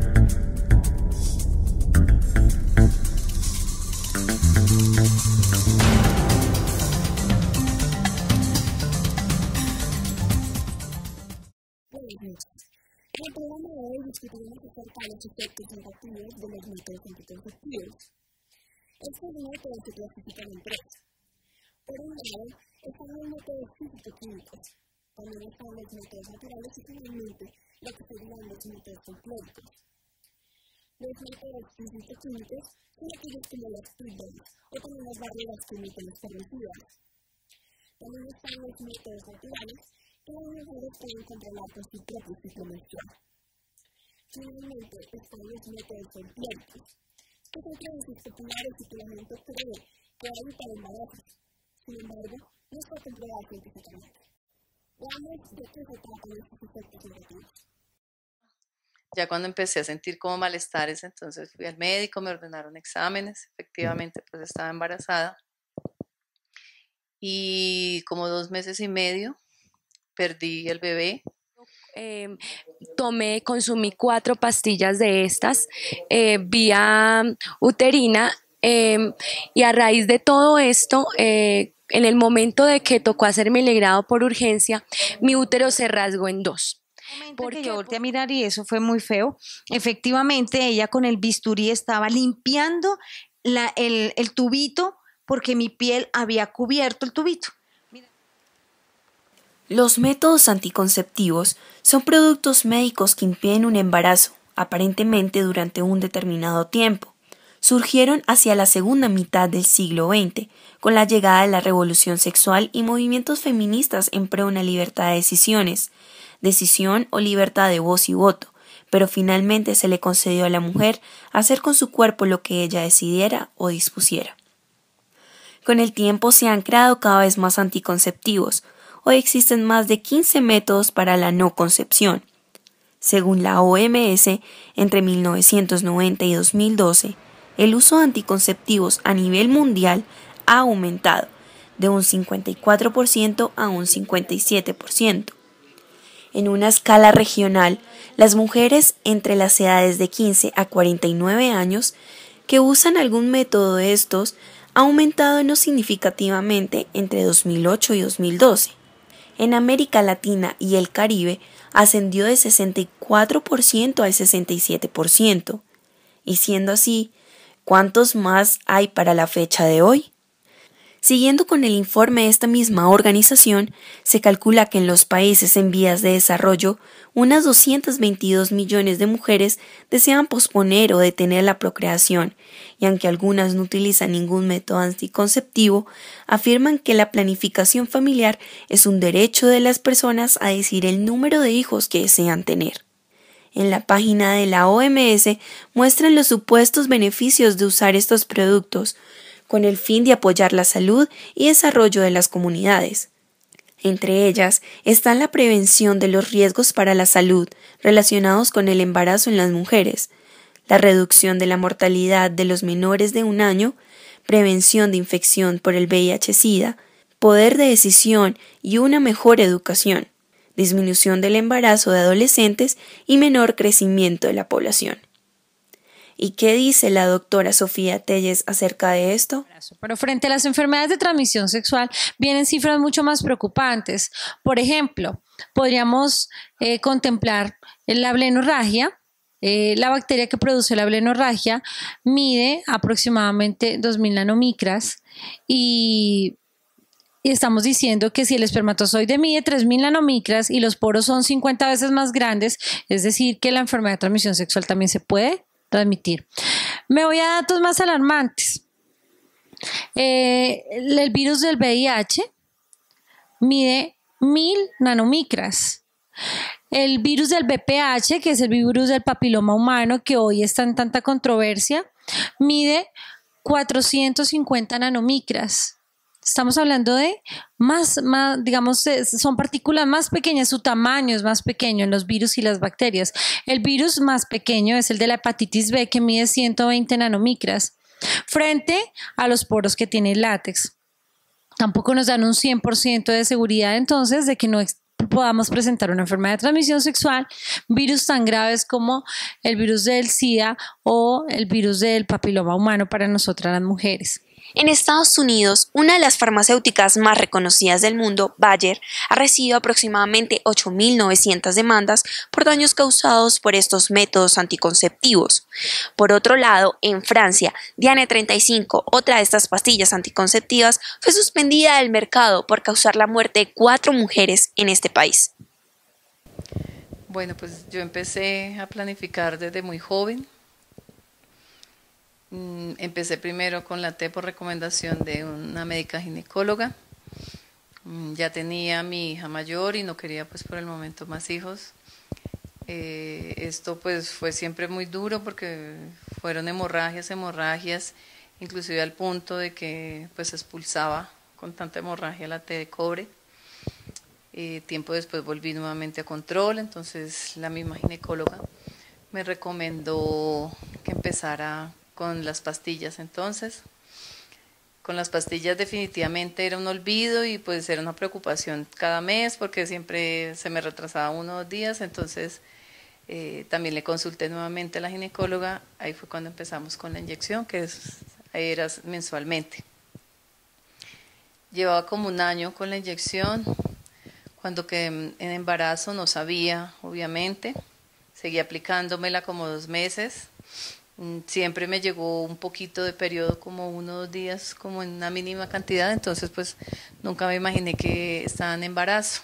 En el programa de hoy discutiremos acerca de los efectos negativos de los métodos anticonceptivos. Estos métodos se clasifican en tres. Por un lado, están los métodos físico-químicos, también están los métodos naturales y finalmente lo que serían los métodos folclóricos. Los métodos físico-químicos son aquellos como las píldoras o también las barreras que emiten los herbicidas. También están los métodos naturales que las mujeres pueden controlar con su propio ciclo menstrual. Finalmente están los métodos folclóricos, que son creencias populares y que la gente cree que hay para embarazos. Sin embargo, no está comprobado científicamente. Veamos de qué se tratan estos efectos negativos. Ya cuando empecé a sentir como malestares, entonces fui al médico, me ordenaron exámenes, efectivamente pues estaba embarazada y como 2 meses y medio perdí el bebé. Consumí 4 pastillas de estas vía uterina y a raíz de todo esto, en el momento de que tocó hacerme el legrado por urgencia, mi útero se rasgó en 2. Porque yo volteé a mirar y eso fue muy feo. Efectivamente, ella con el bisturí estaba limpiando el tubito porque mi piel había cubierto el tubito. Los métodos anticonceptivos son productos médicos que impiden un embarazo, aparentemente durante un determinado tiempo. Surgieron hacia la segunda mitad del siglo XX, con la llegada de la revolución sexual y movimientos feministas en pro de una libertad de decisión o libertad de voz y voto, pero finalmente se le concedió a la mujer hacer con su cuerpo lo que ella decidiera o dispusiera. Con el tiempo se han creado cada vez más anticonceptivos. Hoy existen más de 15 métodos para la no concepción. Según la OMS, entre 1990 y 2012, el uso de anticonceptivos a nivel mundial ha aumentado de un 54% a un 57%. En una escala regional, las mujeres entre las edades de 15 a 49 años que usan algún método de estos ha aumentado no significativamente entre 2008 y 2012. En América Latina y el Caribe ascendió de 64% al 67%. Y siendo así, ¿cuántos más hay para la fecha de hoy? Siguiendo con el informe de esta misma organización, se calcula que en los países en vías de desarrollo, unas 222 millones de mujeres desean posponer o detener la procreación, y aunque algunas no utilizan ningún método anticonceptivo, afirman que la planificación familiar es un derecho de las personas a decidir el número de hijos que desean tener. En la página de la OMS muestran los supuestos beneficios de usar estos productos, con el fin de apoyar la salud y desarrollo de las comunidades. Entre ellas están la prevención de los riesgos para la salud relacionados con el embarazo en las mujeres, la reducción de la mortalidad de los menores de 1 año, prevención de infección por el VIH-Sida, poder de decisión y una mejor educación, disminución del embarazo de adolescentes y menor crecimiento de la población. ¿Y qué dice la doctora Sofía Telles acerca de esto? Pero frente a las enfermedades de transmisión sexual vienen cifras mucho más preocupantes. Por ejemplo, podríamos contemplar la blenorragia. La bacteria que produce la blenorragia mide aproximadamente 2000 nanomicras y estamos diciendo que si el espermatozoide mide 3000 nanomicras y los poros son 50 veces más grandes, es decir, que la enfermedad de transmisión sexual también se puede transmitir. Me voy a datos más alarmantes. El virus del VIH mide 1000 nanomicras. El virus del VPH, que es el virus del papiloma humano, que hoy está en tanta controversia, mide 450 nanomicras. Estamos hablando de más, digamos, son partículas más pequeñas, su tamaño es más pequeño en los virus y las bacterias. El virus más pequeño es el de la hepatitis B, que mide 120 nanomicras, frente a los poros que tiene el látex. Tampoco nos dan un 100% de seguridad entonces de que no podamos presentar una enfermedad de transmisión sexual, virus tan graves como el virus del SIDA o el virus del papiloma humano para nosotras las mujeres. En Estados Unidos, una de las farmacéuticas más reconocidas del mundo, Bayer, ha recibido aproximadamente 8.900 demandas por daños causados por estos métodos anticonceptivos. Por otro lado, en Francia, Diane 35, otra de estas pastillas anticonceptivas, fue suspendida del mercado por causar la muerte de 4 mujeres en este país. Bueno, pues yo empecé a planificar desde muy joven. Empecé primero con la T por recomendación de una médica ginecóloga. Ya tenía a mi hija mayor y no quería pues por el momento más hijos. Esto pues fue siempre muy duro porque fueron hemorragias, inclusive al punto de que pues se expulsaba con tanta hemorragia la T de cobre. Tiempo después volví nuevamente a control, entonces la misma ginecóloga me recomendó que empezara con las pastillas. Entonces, con las pastillas definitivamente era un olvido y pues era una preocupación cada mes porque siempre se me retrasaba 1 o 2 días, entonces también le consulté nuevamente a la ginecóloga, ahí fue cuando empezamos con la inyección, que era mensualmente. Llevaba como 1 año con la inyección, cuando quedé en embarazo no sabía, obviamente, seguí aplicándomela como 2 meses. Siempre me llegó un poquito de periodo, como 1 o 2 días, como en una mínima cantidad, entonces pues nunca me imaginé que estaba en embarazo.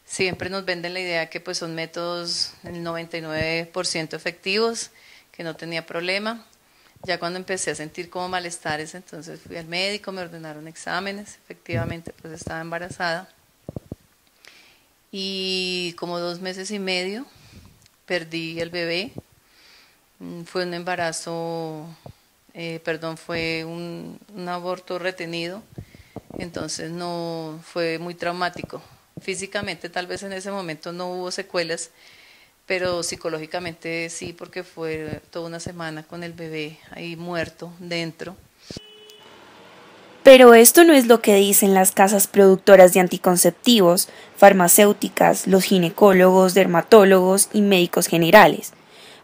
Siempre nos venden la idea que pues son métodos el 99% efectivos, que no tenía problema. Ya cuando empecé a sentir como malestares, entonces fui al médico, me ordenaron exámenes, efectivamente pues estaba embarazada. Y como 2 meses y medio perdí el bebé. Fue un embarazo, fue un aborto retenido, entonces no fue muy traumático. Físicamente tal vez en ese momento no hubo secuelas, pero psicológicamente sí, porque fue toda 1 semana con el bebé ahí muerto dentro. Pero esto no es lo que dicen las casas productoras de anticonceptivos, farmacéuticas, los ginecólogos, dermatólogos y médicos generales.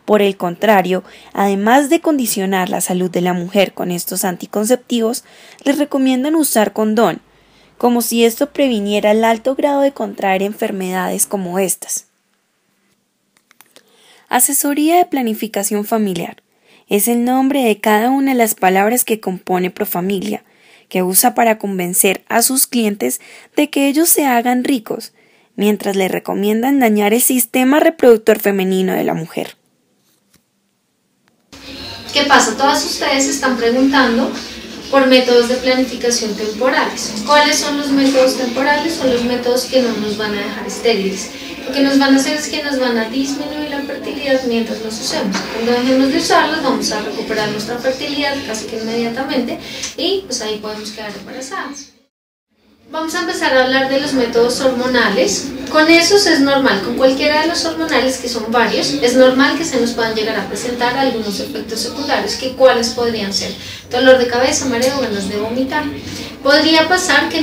Por el contrario, además de condicionar la salud de la mujer con estos anticonceptivos, les recomiendan usar condón, como si esto previniera el alto grado de contraer enfermedades como estas. Asesoría de planificación familiar es el nombre de cada una de las palabras que compone Profamilia, que usa para convencer a sus clientes de que ellos se hagan ricos, mientras le recomiendan dañar el sistema reproductor femenino de la mujer. ¿Qué pasa? Todas ustedes están preguntando por métodos de planificación temporales. ¿Cuáles son los métodos temporales? Son los métodos que no nos van a dejar estériles. Lo que nos van a hacer es que nos van a disminuir la fertilidad mientras los usemos. Cuando dejemos de usarlos vamos a recuperar nuestra fertilidad casi que inmediatamente y pues ahí podemos quedar embarazadas. Vamos a empezar a hablar de los métodos hormonales. Con esos es normal, con cualquiera de los hormonales, que son varios, es normal que se nos puedan llegar a presentar algunos efectos secundarios, que cuáles podrían ser: dolor de cabeza, mareo, ganas de vomitar. Podría pasar que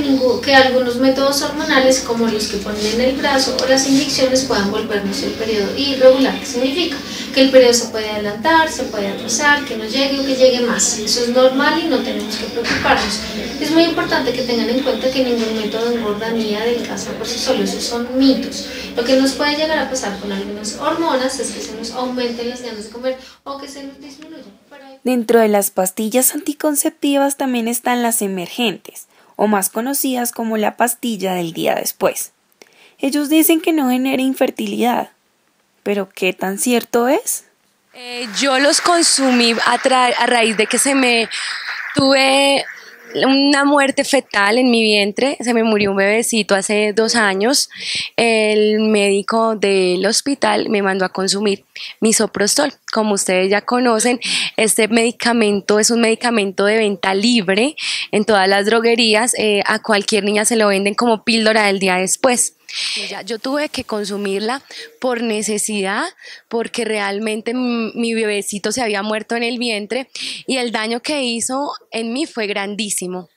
algunos métodos hormonales, como los que ponen en el brazo o las inyecciones, puedan volvernos el periodo irregular. ¿Qué significa? Que el periodo se puede adelantar, se puede atrasar, que no llegue o que llegue más. Eso es normal y no tenemos que preocuparnos. Es muy importante que tengan en cuenta que ningún método engorda ni adelgaza por sí solo, esos son mitos. Lo que nos puede llegar a pasar con algunas hormonas es que se nos aumenten las ganas de comer o que se nos disminuyan. Dentro de las pastillas anticonceptivas también están las emergentes, o más conocidas como la pastilla del día después. Ellos dicen que no genera infertilidad, pero ¿qué tan cierto es? Yo los consumí a raíz de que tuve una muerte fetal en mi vientre, se me murió un bebecito hace 2 años. El médico del hospital me mandó a consumir misoprostol. Como ustedes ya conocen, este medicamento es un medicamento de venta libre en todas las droguerías. A cualquier niña se lo venden como píldora del día después. Yo tuve que consumirla por necesidad, porque realmente mi bebecito se había muerto en el vientre y el daño que hizo en mí fue grandísimo.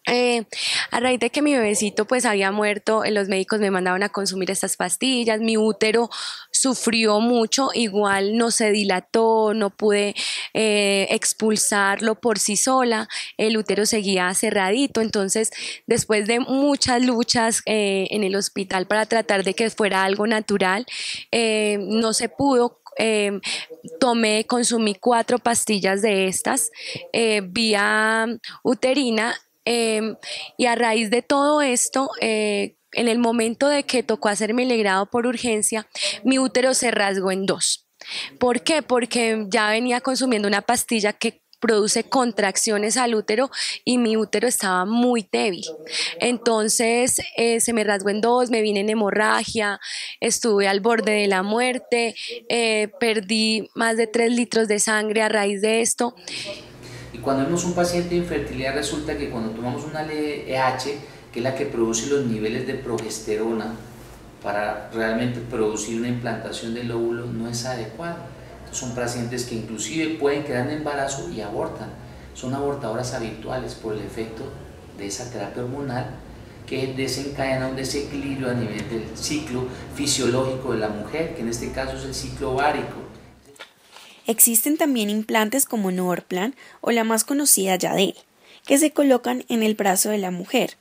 A raíz de que mi bebecito pues había muerto, los médicos me mandaban a consumir estas pastillas, mi útero sufrió mucho, igual no se dilató, no pude expulsarlo por sí sola, el útero seguía cerradito, entonces después de muchas luchas en el hospital para tratar de que fuera algo natural, no se pudo. Consumí 4 pastillas de estas vía uterina. Y a raíz de todo esto, en el momento de que tocó hacerme el legrado por urgencia, mi útero se rasgó en 2. ¿Por qué? Porque ya venía consumiendo una pastilla que produce contracciones al útero y mi útero estaba muy débil. Entonces se me rasgó en 2, me vine en hemorragia, estuve al borde de la muerte, perdí más de 3 litros de sangre a raíz de esto. Y cuando vemos un paciente de infertilidad, resulta que cuando tomamos una LEH, que es la que produce los niveles de progesterona para realmente producir una implantación del óvulo, no es adecuado. Entonces son pacientes que inclusive pueden quedar en embarazo y abortan. Son abortadoras habituales por el efecto de esa terapia hormonal que desencadena un desequilibrio a nivel del ciclo fisiológico de la mujer, que en este caso es el ciclo ovárico. Existen también implantes como Norplan o la más conocida Yadel, que se colocan en el brazo de la mujer.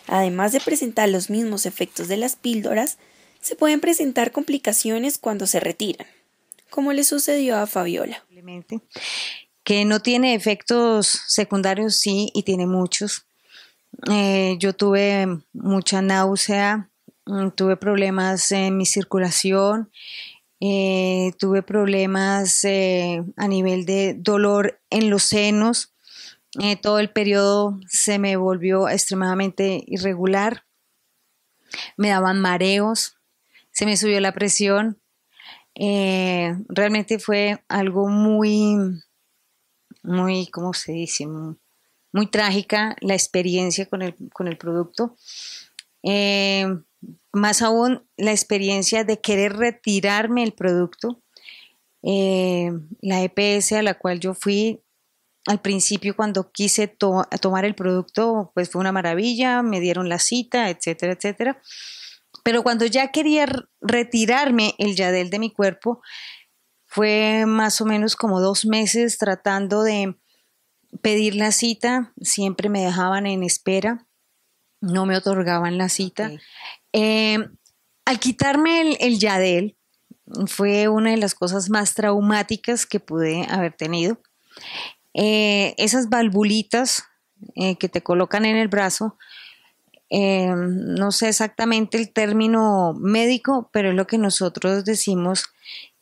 Además de presentar los mismos efectos de las píldoras, se pueden presentar complicaciones cuando se retiran, como le sucedió a Fabiola. Que no tiene efectos secundarios, sí, y tiene muchos. Yo tuve mucha náusea, tuve problemas en mi circulación, tuve problemas a nivel de dolor en los senos, todo el periodo se me volvió extremadamente irregular, me daban mareos, se me subió la presión, realmente fue algo muy, ¿cómo se dice? Muy trágica la experiencia con el producto. Más aún la experiencia de querer retirarme el producto. La EPS a la cual yo fui al principio cuando quise tomar el producto, pues fue una maravilla, me dieron la cita, etcétera, etcétera. Pero cuando ya quería retirarme el Yadel de mi cuerpo, fue más o menos como 2 meses tratando de pedir la cita, siempre me dejaban en espera, no me otorgaban la cita. Al quitarme el Yadel, fue una de las cosas más traumáticas que pude haber tenido. Esas valvulitas que te colocan en el brazo, no sé exactamente el término médico, pero es lo que nosotros decimos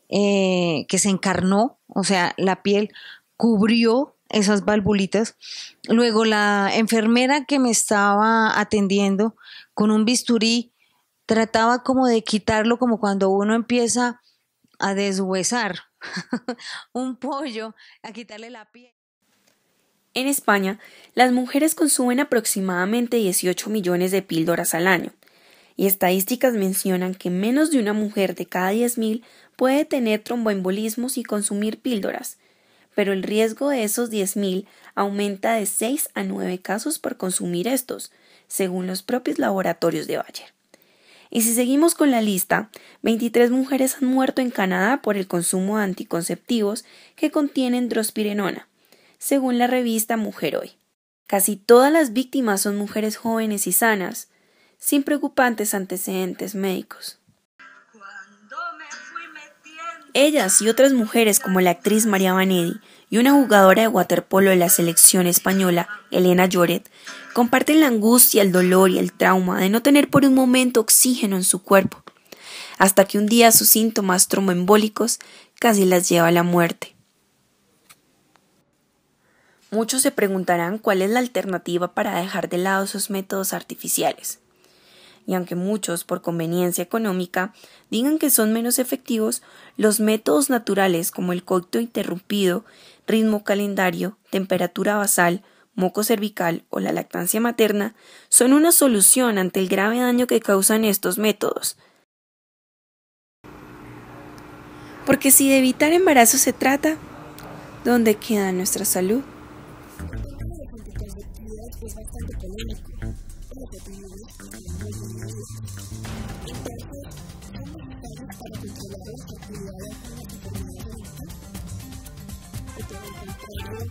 que se encarnó, o sea, la piel cubrió esas valvulitas. Luego la enfermera que me estaba atendiendo con un bisturí trataba como de quitarlo, como cuando uno empieza a deshuesar un pollo, a quitarle la piel. En España, las mujeres consumen aproximadamente 18 millones de píldoras al año, y estadísticas mencionan que menos de una mujer de cada 10.000 puede tener tromboembolismos y consumir píldoras, pero el riesgo de esos 10.000 aumenta de 6 a 9 casos por consumir estos, según los propios laboratorios de Bayer. Y si seguimos con la lista, 23 mujeres han muerto en Canadá por el consumo de anticonceptivos que contienen drospirenona, según la revista Mujer Hoy. Casi todas las víctimas son mujeres jóvenes y sanas, sin preocupantes antecedentes médicos. Ellas y otras mujeres como la actriz María Vanedi y una jugadora de waterpolo de la selección española, Elena Lloret, comparten la angustia, el dolor y el trauma de no tener por un momento oxígeno en su cuerpo, hasta que un día sus síntomas tromboembólicos casi las lleva a la muerte. Muchos se preguntarán cuál es la alternativa para dejar de lado esos métodos artificiales. Y aunque muchos, por conveniencia económica, digan que son menos efectivos, los métodos naturales como el coito interrumpido, ritmo calendario, temperatura basal, moco cervical o la lactancia materna son una solución ante el grave daño que causan estos métodos. Porque si de evitar embarazo se trata, ¿dónde queda nuestra salud? es bastante polémico, pero que tenemos muy buenos. Entonces, son necesarios para controlar la actividad de algunas enfermedades de la y por el contrario,